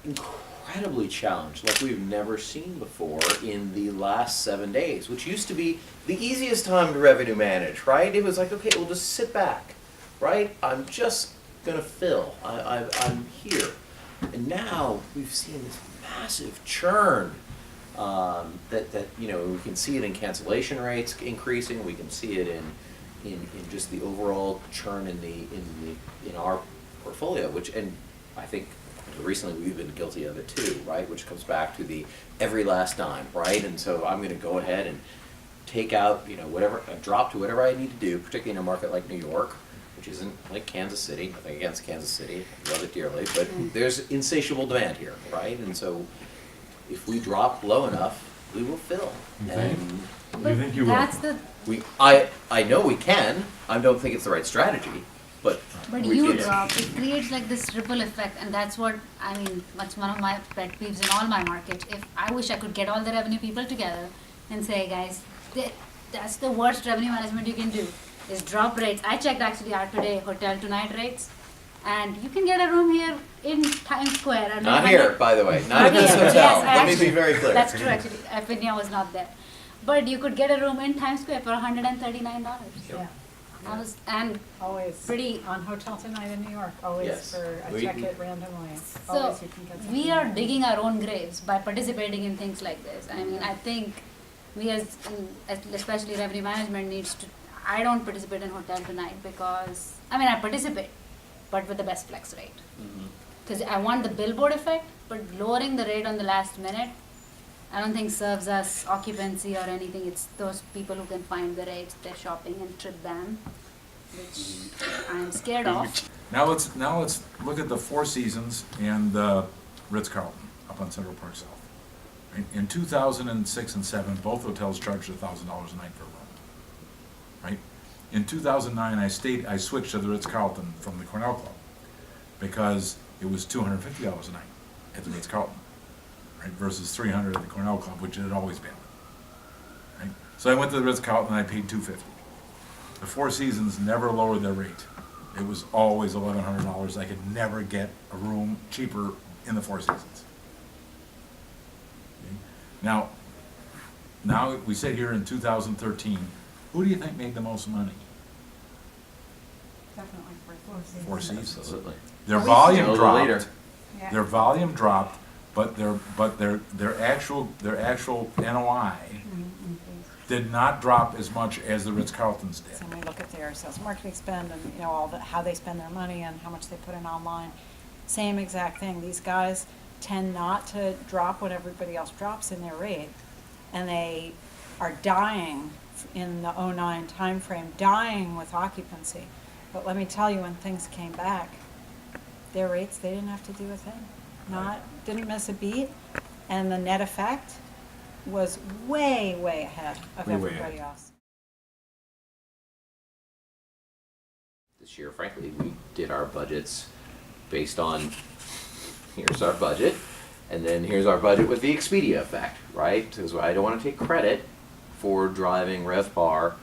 incredibly challenged, like we've never seen before in the last 7 days, which used to be the easiest time to revenue manage, right? It was like, okay, we'll just sit back, right? I'm just gonna fill. I'm here. And now we've seen this massive churn. That we can see it in cancellation rates increasing. We can see it in just the overall churn in our portfolio, and I think recently we've been guilty of it too, right? Which comes back to the every last dime, right? And so I'm going to go ahead and take out whatever, drop to whatever I need to do, particularly in a market like New York, which isn't like Kansas City. Nothing against Kansas City, I love it dearly, but there's insatiable demand here, right? And so if we drop low enough, we will fill. You But you that's will? the, I know we can. I don't think it's the right strategy, but but we you can. drop, it creates like this ripple effect, and that's what, that's one of my pet peeves in all my markets. If I wish I could get all the revenue people together and say, guys, that's the worst revenue management you can do, is drop rates. I checked actually out today, hotel tonight rates, and you can get a room here in Times Square. And Not here, by the way. Not in this here. hotel. Yes, Let me actually, be very clear. That's true, actually. Affinia was not there. But you could get a room in Times Square for $139. Yeah, And always. pretty, On Hotel Tonight in New York, always Yes. for, I We- check it randomly. so Always you can get something. we are there. digging our own graves by participating in things like this. I think we especially revenue management needs to, I don't participate in Hotel Tonight because, I participate, but with the best flex rate. Because I want the billboard effect, but lowering the rate on the last minute, I don't think serves us occupancy or anything. It's those people who can find the rates, they're shopping and trip ban, which I'm scared of. Now let's look at the Four Seasons and the Ritz-Carlton up on Central Park South. In 2006 and 7, both hotels charged $1,000 a night for a room. Right? In 2009, I switched to the Ritz-Carlton from the Cornell Club because it was $250 a night at the Ritz-Carlton, right? Versus $300 at the Cornell Club, which it had always been. Right? So I went to the Ritz-Carlton and I paid $250. The Four Seasons never lowered their rate. It was always $1,100. I could never get a room cheaper in the Four Seasons. Okay? Now we sit here in 2013. Who do you think made the most money? Definitely for Four Seasons. Absolutely. Their Oh, we volume still- dropped. Later. Yeah. Their volume dropped, but their actual NOI did not drop as much as the Ritz-Carltons did. So when we look at their sales and marketing spend and, how they spend their money and how much they put in online, same exact thing. These guys tend not to drop when everybody else drops in their rate, and they are dying in the '09 timeframe, dying with occupancy. But let me tell you, when things came back, their rates, they didn't have to do a thing. Didn't miss a beat, and the net effect was way, way ahead of Way everybody ahead. else. This year, frankly, we did our budgets based on, here's our budget, and then here's our budget with the Expedia effect, right? Because I don't want to take credit for driving RevPAR,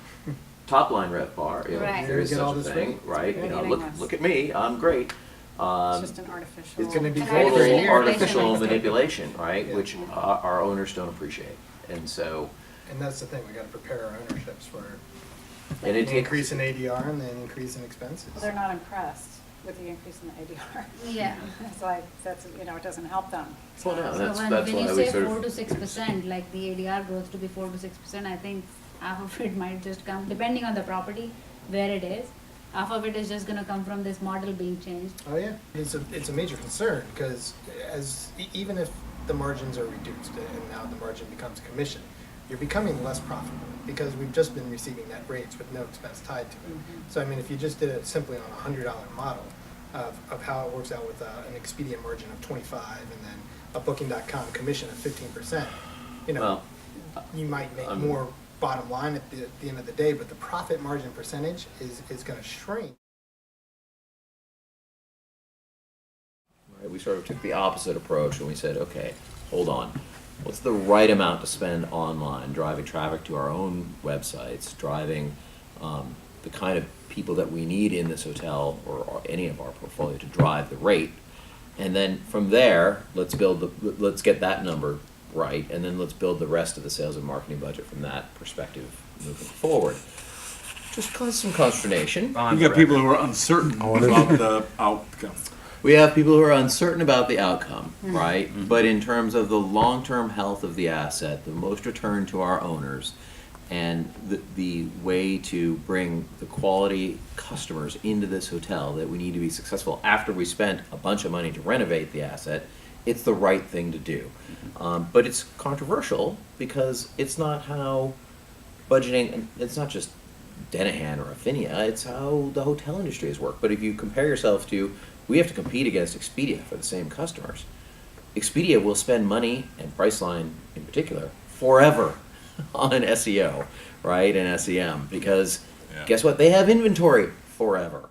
top line RevPAR, Right. if there is Get all such a this thing, right? You're Look getting us. at me, I'm great. It's just an artificial. It's gonna be An great for a Total year. artificial manipulation, right? Yeah. Which our owners don't appreciate, and so, And that's the thing, we gotta prepare our ownerships for and an it takes. increase in ADR and then increase in expenses. They're not impressed with the increase in the ADR. Yeah. It's like, it doesn't help them. Well, no, So that's when why you we say sort 4 of. to 6%, like the ADR growth to be 4 to 6%, I think half of it might just come, depending on the property, where it is, half of it is just gonna come from this model being changed. Oh, yeah, it's a major concern, because even if the margins are reduced and now the margin becomes commission, you're becoming less profitable, because we've just been receiving net rates with no expense tied to it. So if you just did it simply on a $100 model of how it works out with an Expedia margin of 25 and then a Booking.com commission of 15%, Well, you might make more bottom line at the end of the day, but the profit margin percentage is going to shrink. Right, we sort of took the opposite approach and we said, okay, hold on. What's the right amount to spend online, driving traffic to our own websites, driving the kind of people that we need in this hotel or any of our portfolio to drive the rate, And then from there, let's get that number right, and then let's build the rest of the sales and marketing budget from that perspective moving forward. Just caused some consternation. You got people who are uncertain about the outcome. We have people who are uncertain about the outcome, right? But in terms of the long-term health of the asset, the most return to our owners, and the way to bring the quality customers into this hotel that we need to be successful after we spent a bunch of money to renovate the asset, it's the right thing to do. But it's controversial because it's not how budgeting, and it's not just Denahan or Affinia, it's how the hotel industry has worked. But if you compare yourself to, we have to compete against Expedia for the same customers. Expedia will spend money, and Priceline in particular, forever on SEO, right, and SEM, because guess what? They have inventory forever.